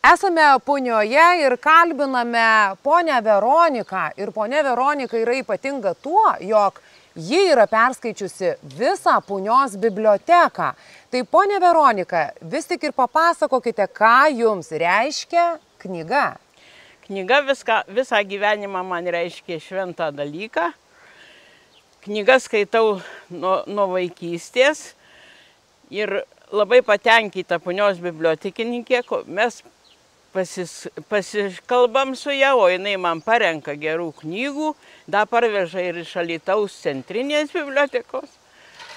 Esame Punioje ir kalbiname ponę Veroniką. Ir ponė Veronika yra ypatinga tuo, jog ji yra perskaičiusi visą Punios biblioteką. Tai ponė Veronika, vis tik ir papasakokite, ką jums reiškia knyga. Knyga visą gyvenimą man reiškia šventą dalyką. Knygą skaitau nuo vaikystės ir labai patenkinta Punios bibliotekininkė. Mes pasikalbam su ją, o jinai man parenka gerų knygų, dar parveža ir iš Alytaus centrinės bibliotekos.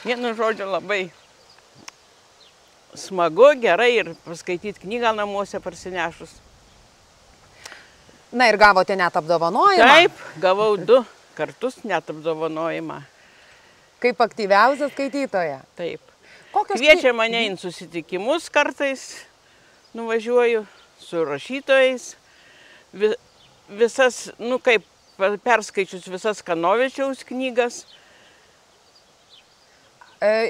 Vienu žodžiu, labai smagu, gerai ir paskaityti knygą namuose parsinešus. Na ir gavote net apdovanojimą? Taip, gavau 2 kartus net apdovanojimą. Kaip aktyviausia skaitytoja? Taip. Kokios Kviečia mane į susitikimus kartais, nuvažiuoju su rašytojais. Visas, kaip perskaičius visas Kanovičiaus knygas.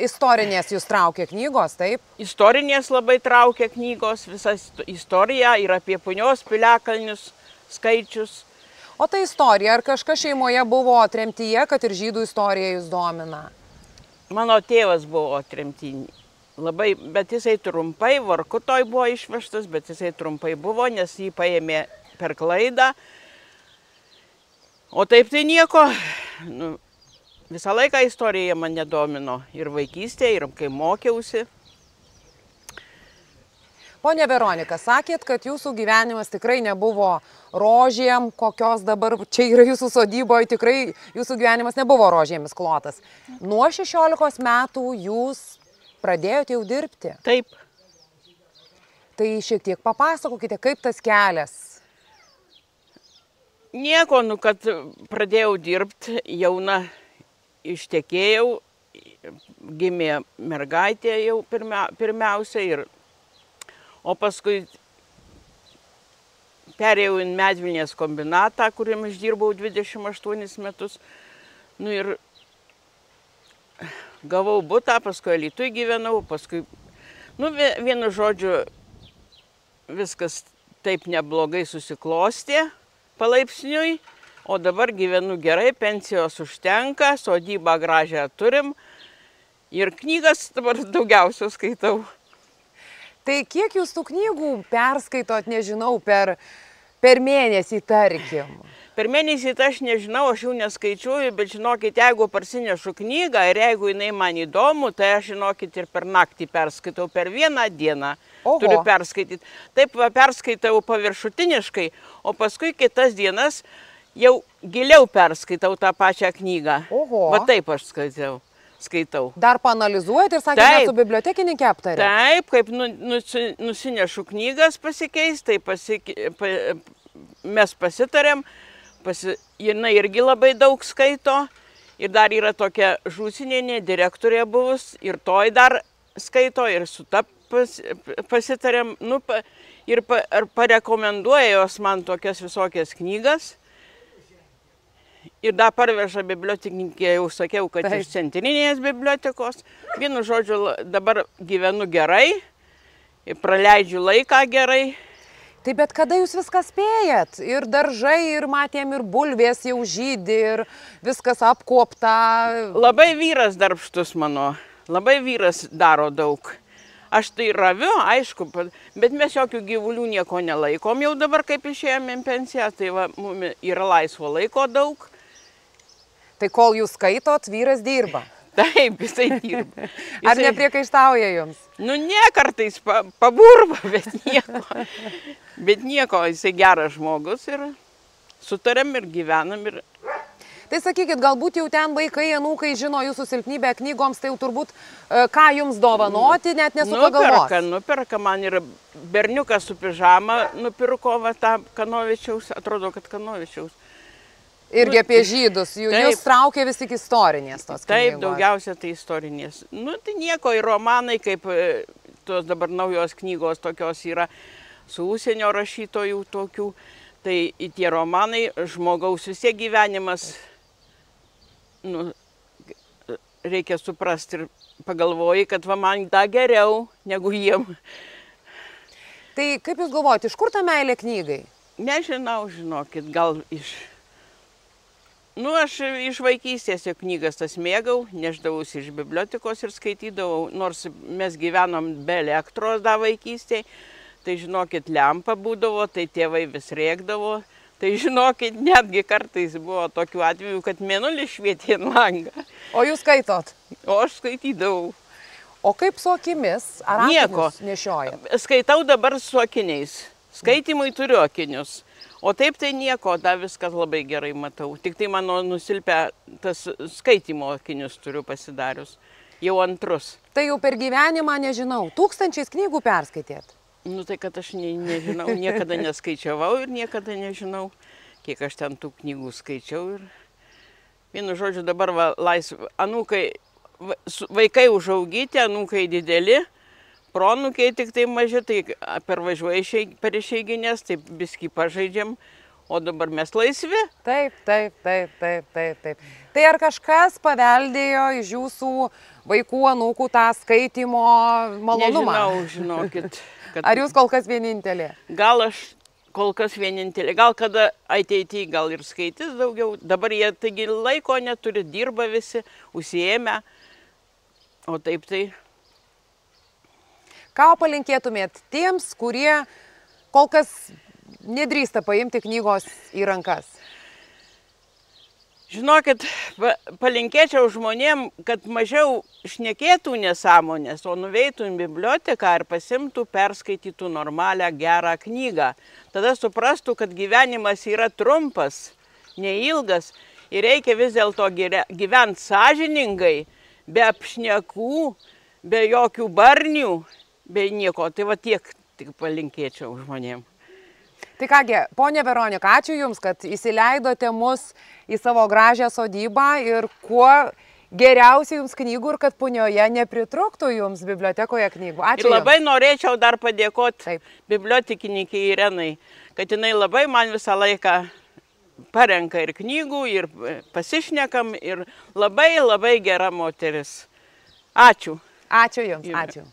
Istorinės jūs traukia knygos, taip? Istorinės labai traukia knygos, visa istorija ir apie Punios piliakalnius skaičius. O ta istorija, ar kažkas šeimoje buvo tremtyje, kad ir žydų istorija jūs domina? Mano tėvas buvo tremtinį. Labai, bet jisai trumpai, Vorkutoj buvo išvežtas, bet jisai trumpai buvo, nes jį paėmė per klaidą. O taip tai nieko. Visą laiką istorija mane domino. Ir vaikystėje, ir kai mokiausi. Pone Veronika, sakėt, kad jūsų gyvenimas tikrai nebuvo rožėm, kokios dabar čia yra jūsų sodyboje, tikrai jūsų gyvenimas nebuvo rožėmis klotas. Nuo 16 metų jūs pradėjote jau dirbti. Taip. Tai šiek tiek papasakokite, kaip tas kelias. Nieko, kad pradėjau dirbti, jauna ištekėjau, gimė mergaitė jau pirmiausia, o paskui perėjau į medvilnės kombinatą, kuriam išdirbau 28 metus. Ir gavau butą, paskui Alytuje gyvenau, paskui, vienu žodžiu, viskas taip neblogai susiklostė palaipsniui, o dabar gyvenu gerai, pensijos užtenka, sodybą gražią turim ir knygas dabar daugiausia skaitau. Tai kiek jūs tų knygų perskaitot, nežinau, per mėnesį, tarkim? Per mėnesį tai aš nežinau, aš jau neskaičiuoju, bet žinokit, jeigu parsinešu knygą ir jeigu jinai man įdomu, tai aš, žinokit, ir per naktį perskaitau, per vieną dieną turiu perskaityti. Taip perskaitau paviršutiniškai, o paskui kitas dienas jau giliau perskaitau tą pačią knygą. Va taip aš skaitau. Dar paanalizuojat ir sakėte, su bibliotekininkė aptarė? Taip, kaip nusinešu knygas pasikeis, tai mes pasitarėm, jinai irgi labai daug skaito ir dar yra tokia Žūsinienė, direktorė buvus ir toj dar skaito ir su ta pasitarėm ir parekomenduoja jos man tokias visokias knygas. Ir dar parveža bibliotekininkė, jau sakiau, kad iš centrinės bibliotekos. Vienu žodžiu, dabar gyvenu gerai, praleidžiu laiką gerai. Tai bet kada jūs viską spėjat? Ir daržai, ir matėm, ir bulvės jau žydi, ir viskas apkuopta. Labai vyras darbštus mano, labai vyras daro daug. Aš tai raviu, aišku, bet mes jokių gyvulių nieko nelaikom jau dabar, kaip išėjome į pensiją, tai mums yra laisvo laiko daug. Tai kol jūs skaitot, vyras dirba. Taip, jisai dirba. Ar nepriekaištauja jums? Ne, kartais paburba, bet nieko. Bet nieko, jisai geras žmogus ir sutarėm ir gyvenam. Tai sakykit, galbūt jau ten vaikai, anūkai žino jūsų silpnybę knygoms, tai jau turbūt ką jums dovanoti, net nesupagalvos. Nuperka man ir berniukas su pižama, nupirko tą Kanovičiaus, atrodo, kad Kanovičiaus. Irgi apie žydus, jūs traukia vis tik istorinės tos knygos. Taip, daugiausia tai istorinės. Tai nieko, ir romanai, kaip tos dabar naujos knygos tokios yra su užsienio rašytojų tokių, tai tie romanai, žmogaus visie gyvenimas, reikia suprasti ir pagalvoji, kad man da geriau negu jiem. Tai kaip Jūs galvojate, iš kur ta meilė knygai? Nežinau, žinokit, gal iš... Nu, aš iš vaikystės jau knygas tas mėgau, neždavausi iš bibliotekos ir skaitydavau, nors mes gyvenom be elektros dar vaikystėje, tai žinokit, lempa būdavo, tai tėvai vis rėkdavo, tai žinokit, netgi kartais buvo tokių atvejų, kad mėnulis švietė ant langą. O Jūs skaitot? O aš skaitydavau. O kaip su akimis? Ar akinius nešiojat? Skaitau dabar su akiniais. Skaitimui turiu akinius. O taip tai nieko, da viskas labai gerai matau. Tik tai mano nusilpę tas skaitimo akinius turiu pasidarius. Jau antrus. Tai jau per gyvenimą nežinau. 1000 knygų perskaitėt? Nu tai kad aš nežinau, niekada neskaičiavau ir niekada nežinau, kiek aš ten tų knygų skaičiau. Ir vienu žodžiu dabar va, anūkai, vaikai užaugyti, anūkai dideli. Proanūkiai tik tai maži, tai pervažiuoja per išeiginės, taip biskį pažaidžiam, o dabar mes laisvi. Taip. Tai ar kažkas paveldėjo iš Jūsų vaikų, anūkų tą skaitimo malonumą? Nežinau, žinokit. Ar Jūs kol kas vienintelė? Gal aš kol kas vienintelė, gal kada ateityje gal ir skaitys daugiau. Dabar jie taigi laiko neturi, dirba visi, užsiėmę, o taip tai... Ką palinkėtumėt tiems, kurie kol kas nedrįsta paimti knygos į rankas? Žinokit, palinkėčiau žmonėm, kad mažiau šnekėtų nesąmonės, o nuveitų į biblioteką ir pasimtų, perskaitytų normalią, gerą knygą. Tada suprastų, kad gyvenimas yra trumpas, neilgas ir reikia vis dėlto gyventi sąžiningai, be apšnekų, be jokių barnių. Be nieko, tai va tiek tik palinkėčiau žmonėm. Tai kągi, ponia Veronika, ačiū Jums, kad įsileidote mus į savo gražią sodybą ir kuo geriausiai Jums knygų ir kad punioje nepritrūktų Jums bibliotekoje knygų. Ačiū. Ir labai norėčiau dar padėkoti bibliotekininkai Irenai, kad jinai labai man visą laiką parenka ir knygų, ir pasišnekam, ir labai gera moteris. Ačiū. Ačiū Jums, ačiū.